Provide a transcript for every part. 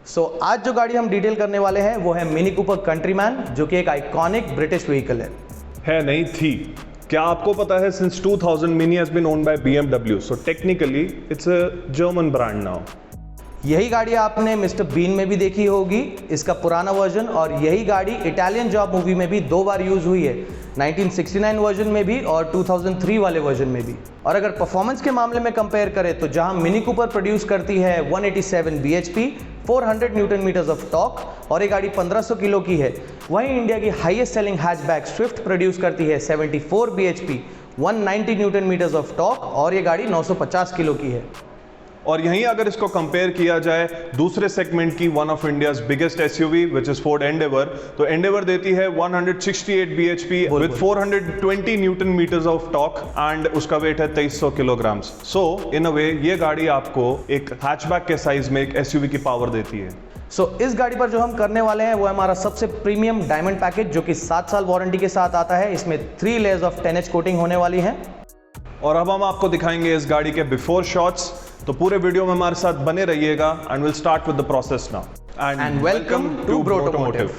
आज जो गाड़ी हम डिटेल करने वाले हैं वो है मिनी कूपर कंट्रीमैन, जो कि एक आइकॉनिक ब्रिटिश व्हीकल है नहीं थी। क्या आपको पता है since 2000 Mini has been owned by BMW, so technically it's a German brand now. यही गाड़ी आपने मिस्टर बीन में भी देखी होगी, इसका पुराना वर्जन, और यही गाड़ी इटालियन जॉब मूवी में भी 2 बार यूज हुई है, 1969 वर्जन में भी और 2003 वाले वर्जन में भी। और अगर परफॉर्मेंस के मामले में कंपेयर करें तो जहां मिनी कूपर प्रोड्यूस करती है 187 bhp, 400 newton meters of torque और ये गाड़ी 1500 किलो की है, वहीं इंडिया की highest selling hatchback Swift produce करती है 74 bhp, 190 newton meters of torque और ये गाड़ी 950 किलो की है। और यहीं अगर इसको कंपेयर किया जाए दूसरे सेगमेंट की one of India's biggest SUV which is Ford Endeavour, तो एंडेवर देती है 168 bhp with 420 newton meters of torque and उसका वेट है 2300 किलोग्राम्स। सो इन अ वे ये गाड़ी आपको एक हैचबैक के साइज में एक एसयूवी की पावर देती है। इस गाड़ी पर जो हम करने वाले हैं वो है हमारा सबसे प्रीमियम डायमंड पैकेज, जो कि 7 साल वारंटी के साथ आता है। इसमें 3 लेयर्स ऑफ 10H कोटिंग होने वाली है। और अब हम आपको दिखाएंगे इस गाड़ी के बिफोर शॉट्स, तो पूरे वीडियो में हमारे साथ बने रहिएगा and will start with the process now. And welcome to Brotomotiv.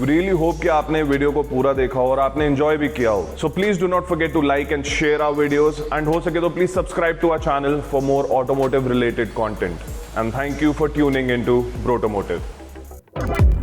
Really hope कि आपने वीडियो को पूरा देखा हो और आपने एंजॉय भी किया हो. So please do not forget to like and share our videos, and हो सके तो please subscribe to our channel for more automotive related content. And thank you for tuning into Brotomotiv.